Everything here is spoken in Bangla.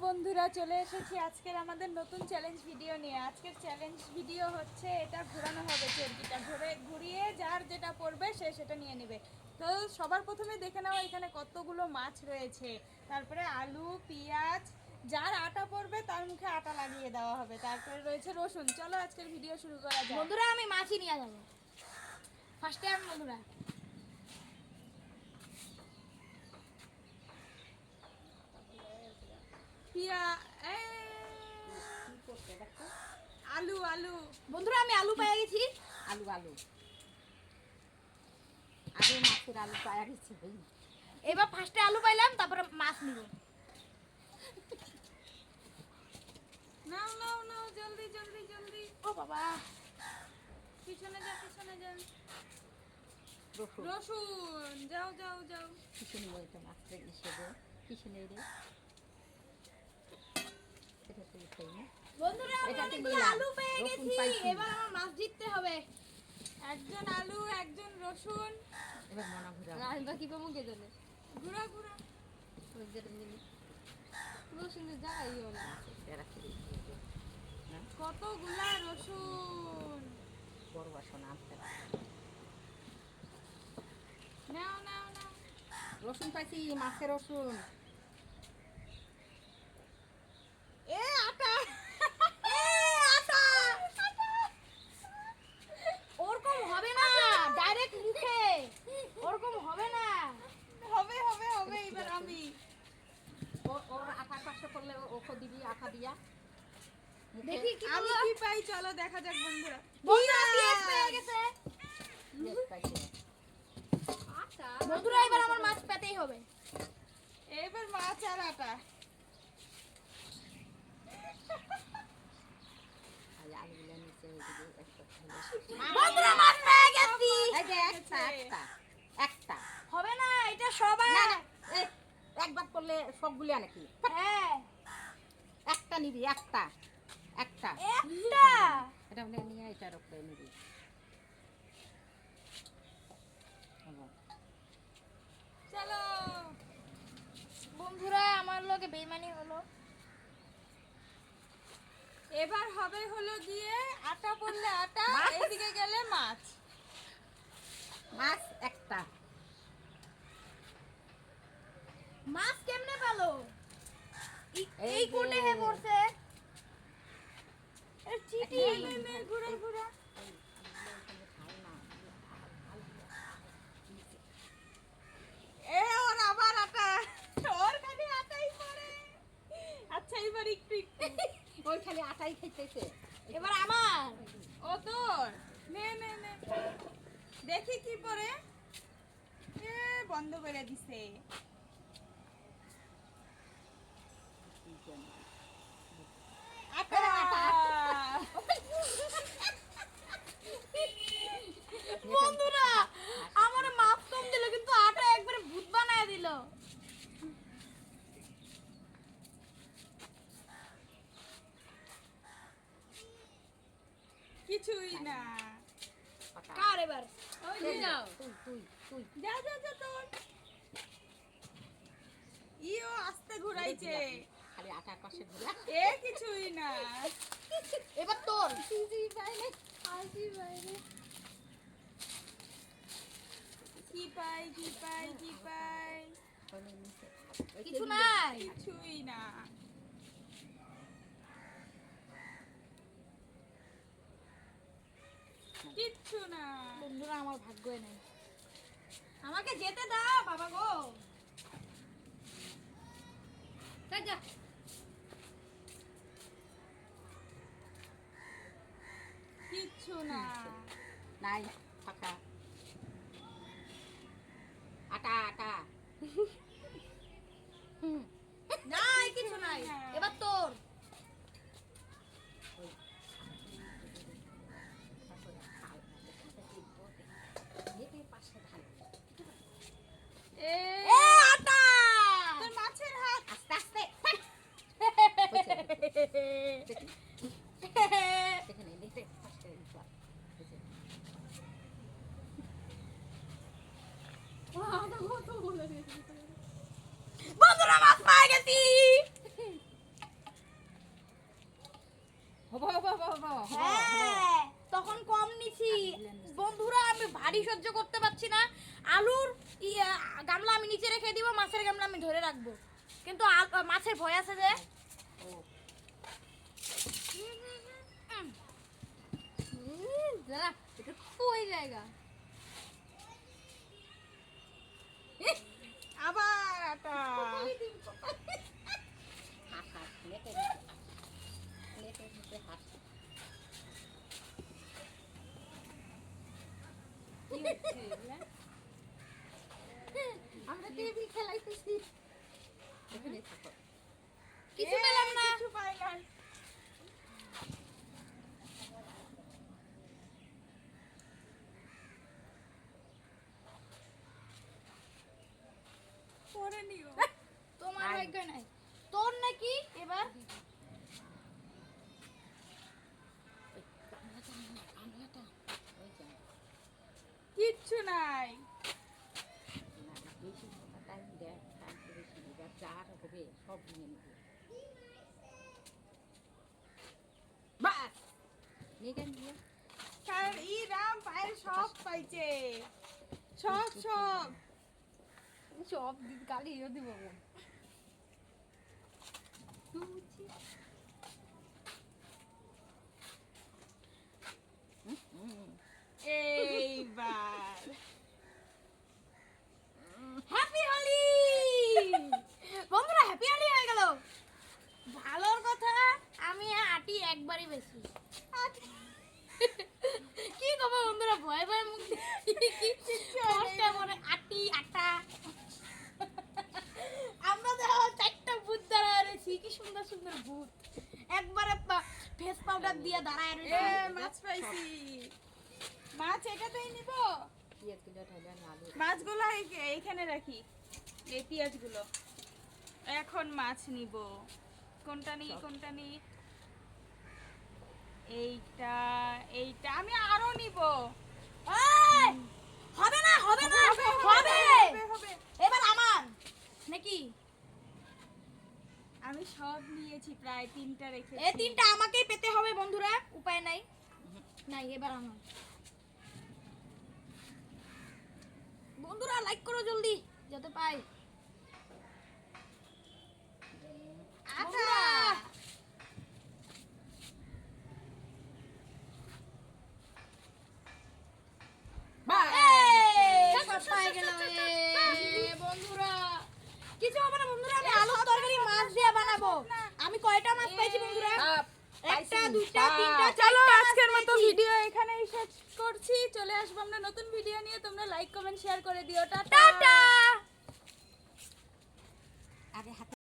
বন্ধুরা, চলে এসেছি আজকের আমাদের নতুন চ্যালেঞ্জ ভিডিও নিয়ে। আজকের চ্যালেঞ্জ ভিডিও হচ্ছে এটা ঘোরানো হবে, চর্কিটা ঘুরিয়ে যার যেটা পড়বে সে সেটা নিয়ে নেবে। তো সবার প্রথমে দেখে নাও এখানে কতগুলো মাছ রয়েছে, তারপরে আলু, পেঁয়াজ, যার আটা পড়বে তার মুখে আটা লাগিয়ে দেওয়া হবে, তারপরে রয়েছে রসুন। চলো আজকের ভিডিও শুরু করা যাক। বন্ধুরা আমি মাছই নিয়ে যাবো ফার্স্ট টাইম। বন্ধুরা আলু আলু বন্ধুরা আমি আলু পেয়ে গেছি। আলু আলু আগে মাছের আলু পায়া গেছি। এবার ফার্স্টে আলু পাইলাম, তারপরে মাছ নিব। নাও নাও নাও, জলদি জলদি জলদি। ও বাবা, পিছনে যা, পিছনে যান। রসুন রসুন, যাও যাও যাও। পিছনে বলতে মাছের হিসেবে পিছনে রে এটা তো তাই না। বন্ধুরা আমি এটাতে অনেকগুলো নিলাম। আলু পেয়ে রসুন গেছি। পাইছি। এবার আমার মাছ জিততে হবে। একজন আলু, একজন রসুন। এবার মনা ঘুরা রাজদা কি পাবো কে জানে। ঘুরা ঘুরা। রসুন যাই হলো। কতগুলা রসুন। বড় বাসন আনতে নাও নাও নাও। রসুন পাইছি, মাছের রসুন। এ আটা, আটা ওরকম হবে না, ডাইরেক্ট মুখে ওরকম হবে না। হবে হবে হবে। এবার আমি ওর আটার পাশে করলে ওকে দিবি আটা দিয়া। দেখি কি আমি হলো। কি পাই চলো দেখা যাক বন্ধুরা। বন্ধুরা পেঁয়াজ পেয়ে গেছে। বন্ধুরা এবার আমার মাছ পেতেই হবে। এবার মাছ আর আটা। আলুগুলো নিচে বন্ধুরা মাছ পেয়ে গেছি। একটা একটা একটা হবে না, এটা সবাই। না না, একবার করলে সবগুলি নাকি? হ্যাঁ একটা নিবি, একটা একটা একটা। এটা নিয়ে এটার উপরে নিবি। চলো বন্ধুরা আমার লগে বেইমানি হলো। এবার হবে হলো গিয়ে আটা পড়লে আটা, মাছ। এইদিকে গেলে মাছ। মাছ একটা। মাছ কেমনে পেলো? এই এই যে। কোণে হে পড়ছে। এর চিটি। নে, নে, ঘুরা ঘুরা। এ ওর আবার আটা, ওর খালি আটাই পড়ে। আচ্ছা এবার একটু একটু। ওই খালি আটাই খাইতেছে। এবার আমার। ও তোর, নে নে নে, দেখি কি পড়ে। এ বন্ধ করে দিছে। আটা বন্ধুরা আমার মাপ কম দিল, কিন্তু আটা একবারে ভূত বানায় দিল। কিছুই না। কার এবার? তুই তুই তুই তুই যা যা যা তোর। ইও আস্তে ঘুরাইছে। খালি আটার পাশে ঘুরা। এ কিছুই না। এবার তোর। কি পাই কি পাই কি পাই, কিছু নাই। কিছুই না। কিচ্ছু না। বন্ধুরা আমার ভাগ্যই নাই। আমাকে যেতে দাও বাবা গো। যা কিচ্ছু না। নাই ফাঁকা। আটা আটা। নাই, কিছু নাই। এবার তোর। এ এ আটা। তোর মাছের হাত। আস্তে আস্তে। হাড়ি সহ্য করতে পারছি না। আলুর গামলা আমি নিচে রেখে দিব, মাছের গামলা আমি ধরে রাখবো, কিন্তু মাছের ভয় আছে যে। দাঁড়া, এটা খুবই জায়গা। আবার আটা। হাস লেটে হাস। আমরা টেবিল খেলাইতেছি। এখানে থাকো। কিছু পেলাম না। কিছু পাই না। পরে নিও। তোমার ভাগ্য নাই, তোর নাকি এবার। গামলাটা ওই যে কিচ্ছু নাই। বেশি টাইম দেয়, টাইম বেশি দিবে, যার হবে সব নিয়ে নেবে। বাস নিয়ে গেল নিয়ে। কারণ ই রাম পায়ের সব পাইছে, সব সব। সব গালি দিব। এইবার হ্যাপি হোলি বন্ধুরা, হ্যাপি হোলি হয়ে গেল। ভালোর কথা আমি আটি একবারই বেশি। কি কব বন্ধুরা, ভয় ভয় মুখ কষ্ট করে আটি আটা। আমরা তো চারটা ভূত দাঁড়ায় রয়েছি, কি সুন্দর সুন্দর ভূত, একবারে ফেস পাউডার দিয়ে দাঁড়ায় এ রয়েছি। মাছ পাইছি। মাছ এটাতেই নিব। পেঁয়াজগুলো ঢালে আলু। মাছগুলো এইখানে রাখি, এই পেঁয়াজগুলো। এখন মাছ নিব। কোনটা নিই কোনটা নিই? এইটা এইটা আমি আরো নিব। এই, হবে না হবে না হবে। হবে। এবার আমার নাকি? আমি সব নিয়েছি, প্রায় 3টা রেখেছি। এই 3টা আমাকেই পেতে হবে বন্ধুরা, উপায় নাই। নাই, এবার আমার। বন্ধুরা লাইক করো জলদি যাতে পাই। আটা। এই, সব পাই গেলাম। বন্ধুরা কিছু হবে না বন্ধুরা, আমি আলুর তরকারি মাছ দিয়ে বানাবো। আমি কয়টা মাছ পাইছি বন্ধুরা? একটা, দুইটা, তিনটা, চলো চারটা আজকের মাছ মতো পাইছি। ভিডিও এখানেই শেষ করছি। চলে আসবো আমরা নতুন ভিডিও নিয়ে। তোমরা লাইক কমেন্ট শেয়ার করে দিও। টাটা। টাটা।